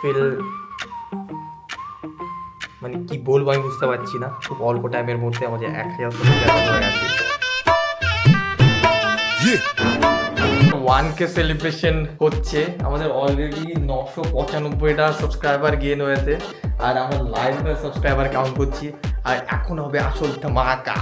Feel মানে কি বলবো আমি বুঝতে পারছি না। খুব অল্প টাইমের মধ্যে আমাদের 1000 সাবস্ক্রাইবার হয়ে গেছে। 1K সেলিব্রেশন হচ্ছে, আমাদের অলরেডি 995টা সাবস্ক্রাইবার গেইন হয়েছে, আর আমরা লাইভ সাবস্ক্রাইবার কাউন্ট করছি, আর এখন হবে আসল ধামাকা।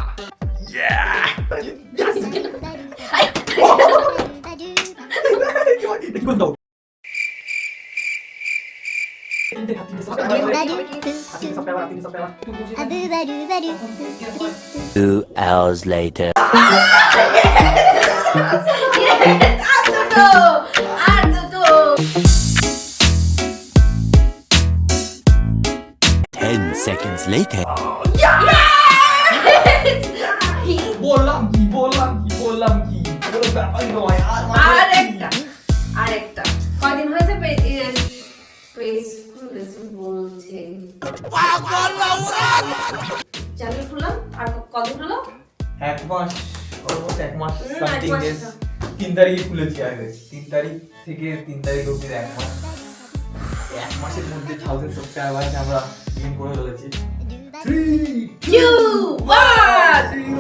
Two hours later. 10 seconds later. বললাম কি ব্যাপার নয়। আরেকটা কয়দিন হয়েছে পেজ বলছে চ্যানেল খুললাম, আর কদিন হলো? 1 মাস, অলমোস্ট 1 মাস সামথিং ডেজ। 3 তারিখে খুলেছি, আগে 3 তারিখ থেকে 3 তারিখ অবধি 1 মাস। 1 মাসের মধ্যে 1000 সাবস্ক্রাইবার আমরা গেইন করে ফেলেছি। 3 2 1 3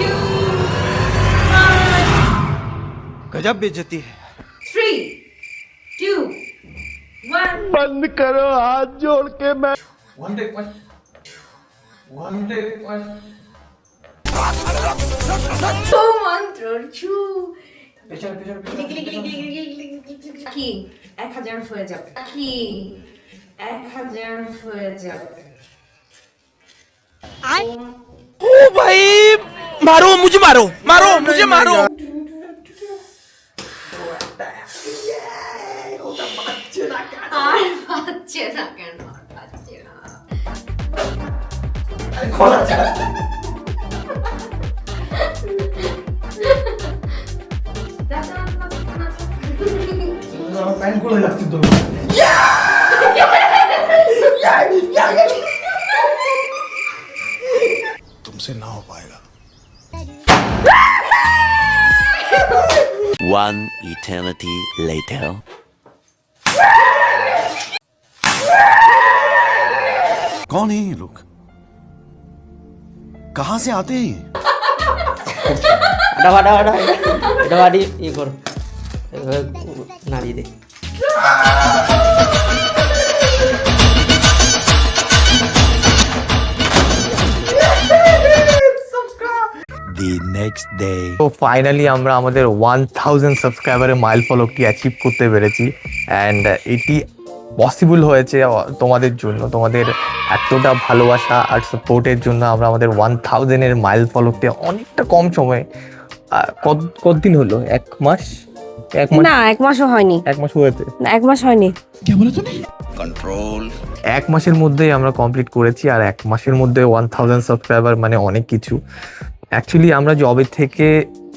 2 गजब बेइज्जती है। 3 2 1 बंद करो हाथ जोड़ के मैं one take one তো মন্ত্র ছু পেছনে কি 1000 হয়ে যাবে, কি 1000 হয়ে যাবে। ओ भाई मारो मुझे मारो আর পাচ্ছে না কেন, আর পাচ্ছে না। খোলা চালা আমার প্যান্ট খুলে যাচ্ছে তো। तुमसे ना हो पाएगा। One eternity later. कौन है ये लोग? कहाँ से आते हैं ये? এটা বাড়ি ই কর, নাড়িয়ে দে। The next day. তো ফাইনালি আমরা আমাদের 1000 সাবস্ক্রাইবারের মাইল ফলকটি অ্যাচিভ করতে পেরেছি, অ্যান্ড এটি পসিবল হয়েছে তোমাদের জন্য। তোমাদের এতটা ভালোবাসা আর সাপোর্টের জন্য আমরা আমাদের 1000-এর মাইল ফলকটি অনেকটা কম সময়ে, কতদিন হলো? 1 মাস? না 1 মাসও হয়নি, 1 মাস হয়েছে, না 1 মাস হয়নি। Control. 1 মাসের মধ্যেই আমরা কমপ্লিট করেছি, আর 1 মাসের মধ্যে 1000 সাবস্ক্রাইবার মানে অনেক কিছু। অ্যাকচুয়ালি আমরা জবে থেকে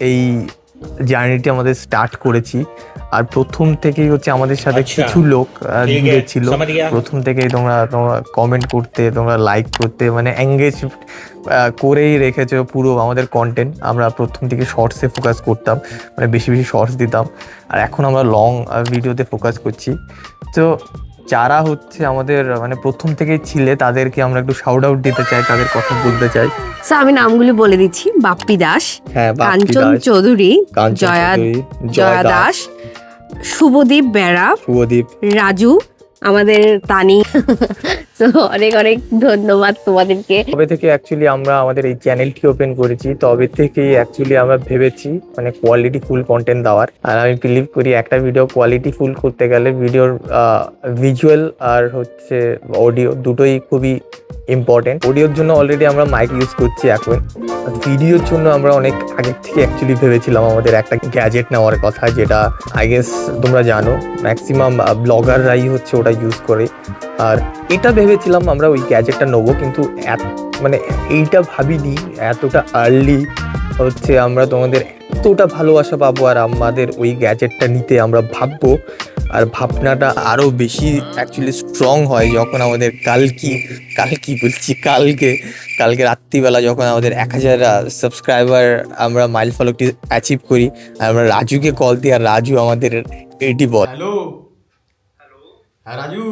এই জার্নিটি আমাদের স্টার্ট করেছি, আর প্রথম থেকেই হচ্ছে আমাদের সাথে কিছু লোক জুড়ে ছিল। প্রথম থেকেই তোমরা কমেন্ট করতে, তোমরা লাইক করতে, মানে এঙ্গেজ করেই রেখেছো পুরো আমাদের কন্টেন্ট। আমরা প্রথম থেকে শর্টসে ফোকাস করতাম, মানে বেশি শর্টস দিতাম, আর এখন আমরা লং ভিডিওতে ফোকাস করছি। তো যারা হচ্ছে আমাদের মানে প্রথম থেকেই ছিলে, তাদেরকে আমরা একটু শাউট আউট দিতে চাই, তাদের কথা বলতে চাই। স্যার আমি নামগুলি বলে দিচ্ছি: বাপ্পি দাস, হ্যাঁ, কাঞ্চন চৌধুরী, জয়া দাস, শুভদীপ বেড়া, রাজু, আমাদের তানি। তো অনেক অনেক ধন্যবাদ তোমাদেরকে। তবে থেকে অ্যাকচুয়ালি আমরা আমাদের এই চ্যানেলটি ওপেন করেছি, তবে থেকেই অ্যাকচুয়ালি আমরা ভেবেছি মানে কোয়ালিটি ফুল কন্টেন্ট দেওয়ার। আর আমি বিলিভ করি একটা ভিডিও কোয়ালিটি ফুল করতে গেলে ভিডিওর ভিজুয়াল আর হচ্ছে অডিও দুটোই খুবই ইম্পর্টেন্ট। অডিওর জন্য অলরেডি আমরা মাইক ইউজ করছি এখন, ভিডিওর জন্য আমরা অনেক আগের থেকে অ্যাকচুয়ালি ভেবেছিলাম আমাদের একটা গ্যাজেট নেওয়ার কথা, যেটা আই গেস তোমরা জানো ম্যাক্সিমাম ব্লগাররাই হচ্ছে ওটা ইউজ করে। আর এটা ভেবেছিলাম আমরা ওই গ্যাজেটটা নেবো, কিন্তু মানে এইটা ভাবিনি এতটা আর্লি হচ্ছে আমরা তোমাদের এতটা ভালোবাসা পাবো, আর আমাদের ওই গ্যাজেটটা নিতে আমরা ভাববো। আর ভাবনাটা আরও বেশি অ্যাকচুয়ালি স্ট্রং হয় যখন আমাদের কালকে রাত্রিবেলা যখন আমাদের 1000 সাবস্ক্রাইবার আমরা মাইল ফলকটি অ্যাচিভ করি, আর আমরা রাজুকে কল দিই, আর রাজু আমাদের এটি বল। হ্যাঁ রাজু,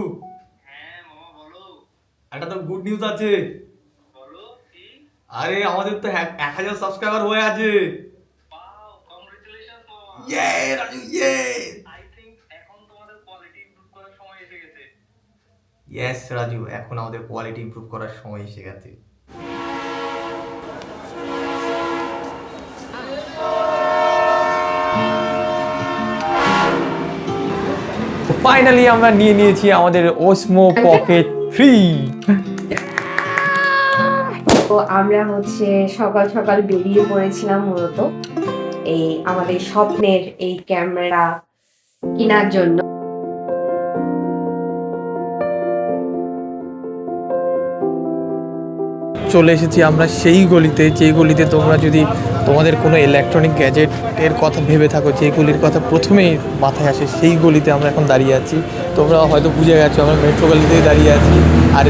একটা তো গুড নিউজ আছে। আরে আমাদের তো 1000 সাবস্ক্রাইবার হয়ে আছে। ইয়ে রাজু, ইয়ে। ইয়েস রাজু, এখন আমাদের কোয়ালিটি ইমপ্রুভ করার সময় এসে গেছে। ফাইনালি আমরা নিয়ে নিয়েছি আমাদের ওসমো পকেট 3। তো আমরা হচ্ছে সকাল সকাল বেরিয়ে পড়েছিলাম মূলত এই আমাদের স্বপ্নের এই ক্যামেরা কেনার জন্য। চলে এসেছি আমরা সেই গলিতে, যেই গলিতে তোমরা যদি তোমাদের কোনো ইলেকট্রনিক গ্যাজেটের কথা ভেবে থাকো, যেই গলির কথা প্রথমেই মাথায় আসে, সেই গলিতে আমরা এখন দাঁড়িয়ে আছি। তোমরা হয়তো বুঝে গেছো আমরা মেট্রো গলিতেই দাঁড়িয়ে আছি। আর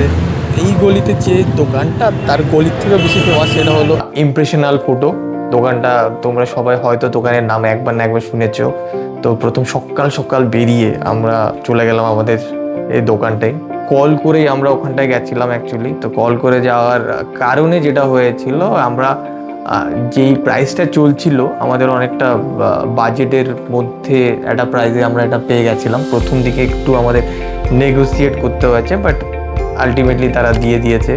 এই গলিতে যে দোকানটা তার গলির থেকেও বেশি ফেমাস, সেটা হলো ইমপ্রেশনাল ফটো দোকানটা। তোমরা সবাই হয়তো দোকানের নাম একবার না একবার শুনেছো। তো প্রথম সকাল সকাল বেরিয়ে আমরা চলে গেলাম আমাদের এই দোকানটায়। কল করেই আমরা ওখানটায় গেছিলাম অ্যাকচুয়ালি। তো কল করে যাওয়ার কারণে যেটা হয়েছিল, আমরা যেই প্রাইসটা চলছিল আমাদের অনেকটা বাজেটের মধ্যে একটা প্রাইসে আমরা এটা পেয়ে গেছিলাম। প্রথম দিকে একটু আমাদের নেগোসিয়েট করতে হয়েছে, বাট আলটিমেটলি তারা দিয়ে দিয়েছে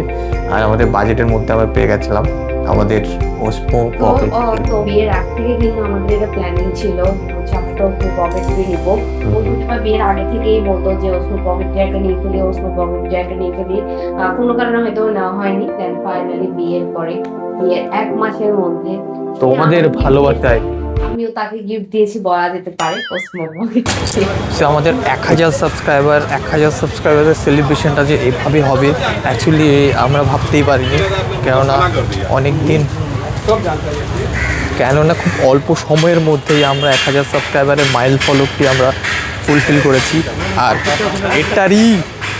আর আমাদের বাজেটের মধ্যে আমরা পেয়ে গেছিলাম আমাদের ওসমো পকেট। তো বিয়ের আগ থেকে কিন্তু আমাদের এটা প্ল্যানিং ছিল হচ্ছে আমরা একটা ওসমো পকেট নিবো। বন্ধুটা বিয়ের আগে থেকেই বলতো যে ওসমো পকেট একটা নিয়ে ফেলি, ওসমো পকেট একটা নিয়ে ফেলি। কোনো কারণে হয়তো নেওয়া হয়নি। দেন ফাইনালি বিয়ের পরে, বিয়ের 1 মাসের মধ্যে তোমাদের ভালোবাসায় আমিও তাকে গিফট দিয়েছি বলা যেতে পারে ওসমো পকেট। সে আমাদের 1000 সাবস্ক্রাইবারের সেলিব্রেশনটা যে এভাবে হবে অ্যাকচুয়ালি আমরা ভাবতেই পারিনি। কেননা খুব অল্প সময়ের মধ্যেই আমরা 1000 সাবস্ক্রাইবারের মাইল ফলকটি আমরা ফুলফিল করেছি। আর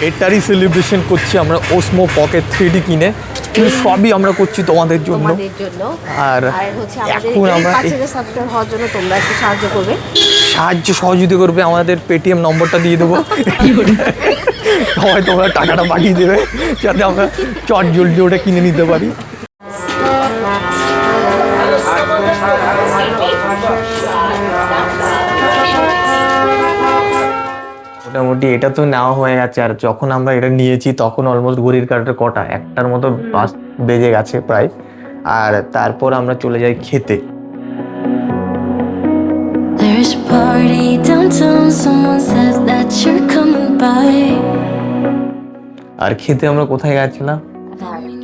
এটারই সেলিব্রেশন করছি আমরা ওসমো পকেট 3D কিনে। কিন্তু সবই আমরা করছি তোমাদের জন্য। আর এখন আমরা সাবস্ক্রাইব হওয়ার জন্য তোমরা একটু সহযোগিতা করবে, আমাদের পেটিএম নম্বরটা দিয়ে দেবো। সবাই তোমরা টাকাটা পাঠিয়ে দেবে যাতে আমরা চট জলদি ওটা কিনে নিতে পারি। মোটামুটি এটা তো নেওয়া হয়ে গেছে। আর যখন আমরা এটা নিয়েছি তখন অলমোস্ট ঘড়ির কাঁটার কটা 1টার মতো বেজে গেছে প্রায়। আর তারপর আমরা চলে যাই খেতে। আর খেতে আমরা কোথায় গেছিলাম?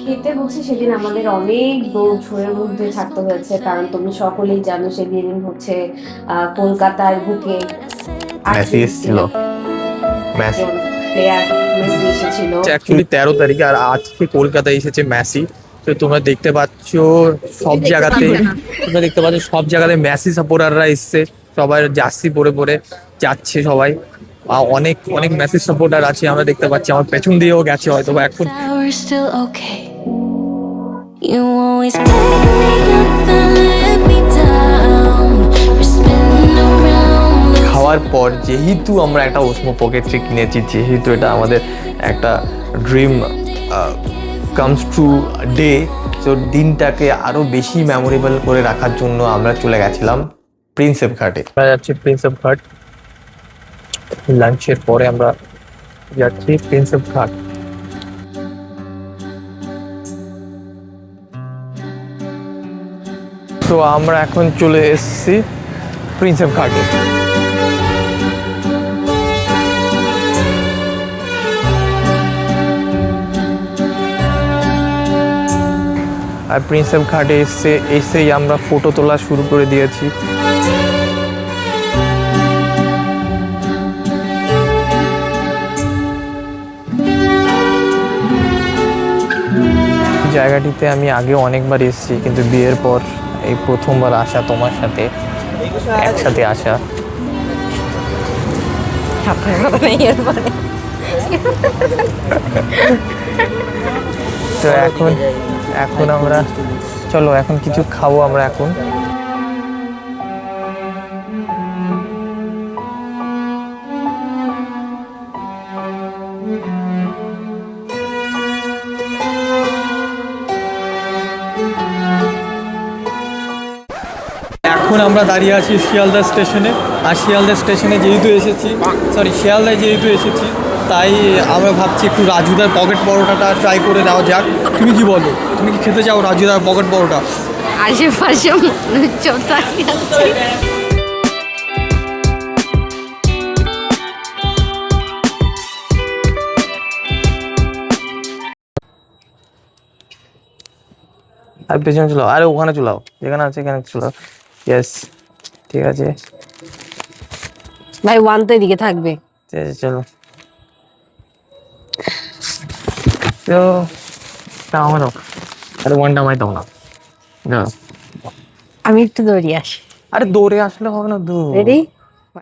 খেতে হচ্ছে সেদিন আমাদের অনেক দৌড় ঝড়ের মধ্যে থাকতে হয়েছে, কারণ তুমি সকলেই জানো সেদিন হচ্ছে কলকাতার বুকে মেসি এসেছিল। মেসি এসেছিল অ্যাকচুয়ালি 13 তারিখে, আর আজকে কলকাতায় এসেছে মেসি। তো তোমরা দেখতে পাচ্ছ সব জায়গাতে মেসি সাপোর্টাররা এসছে, সবাই জার্সি পরে পরে যাচ্ছে সবাই। অনেক অনেক মেসি সাপোর্টার আছে আমরা দেখতে পাচ্ছি। আমার পেছন দিয়েও গেছে হয়তো বা এখন। খাওয়ার পর যেহেতু আমরা একটা ওসমো পকেট 3 কিনেছি, যেহেতু এটা আমাদের একটা ড্রিম কামস ট্রু ডে, তো দিনটাকে আরো বেশি মেমোরেবল করে রাখার জন্য আমরা চলে গেছিলাম প্রিন্সেপ ঘাটে। আমরা যাচ্ছি প্রিন্সেপ ঘাট, লাঞ্চের পরে আমরা যাচ্ছি প্রিন্সেপ ঘাট। তো আমরা এখন চলে এসেছি প্রিন্সেপ ঘাটে। আর প্রিন্সেপ ঘাটে এসেই আমরা ফটো তোলা শুরু করে দিয়েছি। জায়গাটিতে আমি আগে অনেকবার এসেছি, কিন্তু বিয়ের পর এই প্রথমবার আসা, তোমার সাথে একসাথে আসা। তো এখন আমরা চলো এখন কিছু খাবো আমরা এখন। এখন আমরা দাঁড়িয়ে আছি শিয়ালদা স্টেশনে। আর শিয়ালদা স্টেশনে যেহেতু এসেছি, শিয়ালদায় যেহেতু এসেছি, তাই আমরা ভাবছি একটু রাজুদার পকেট পরোটাটা ট্রাই করে দেওয়া যাক। তুমি কি বলো, তুমি কি খেতে চাও রাজুদার পকেট পরোটা? আশেপাশে মানুষজন তাকিয়ে আছে। আর পেছনে চলাও, আরে ওখানে চলাও, যেখানে আছে এখানে চলাও। ইয়েস, ঠিক আছে, ভাই ওয়ান তো এদিকে থাকবে। ঠিক আছে, চলো। তো আমারও, আরে ওয়ানটা আমায় দাও না। আমি একটু দৌড়িয়ে আসি। আরে দৌড়ে আসলে হবে না, দূর। রেডি?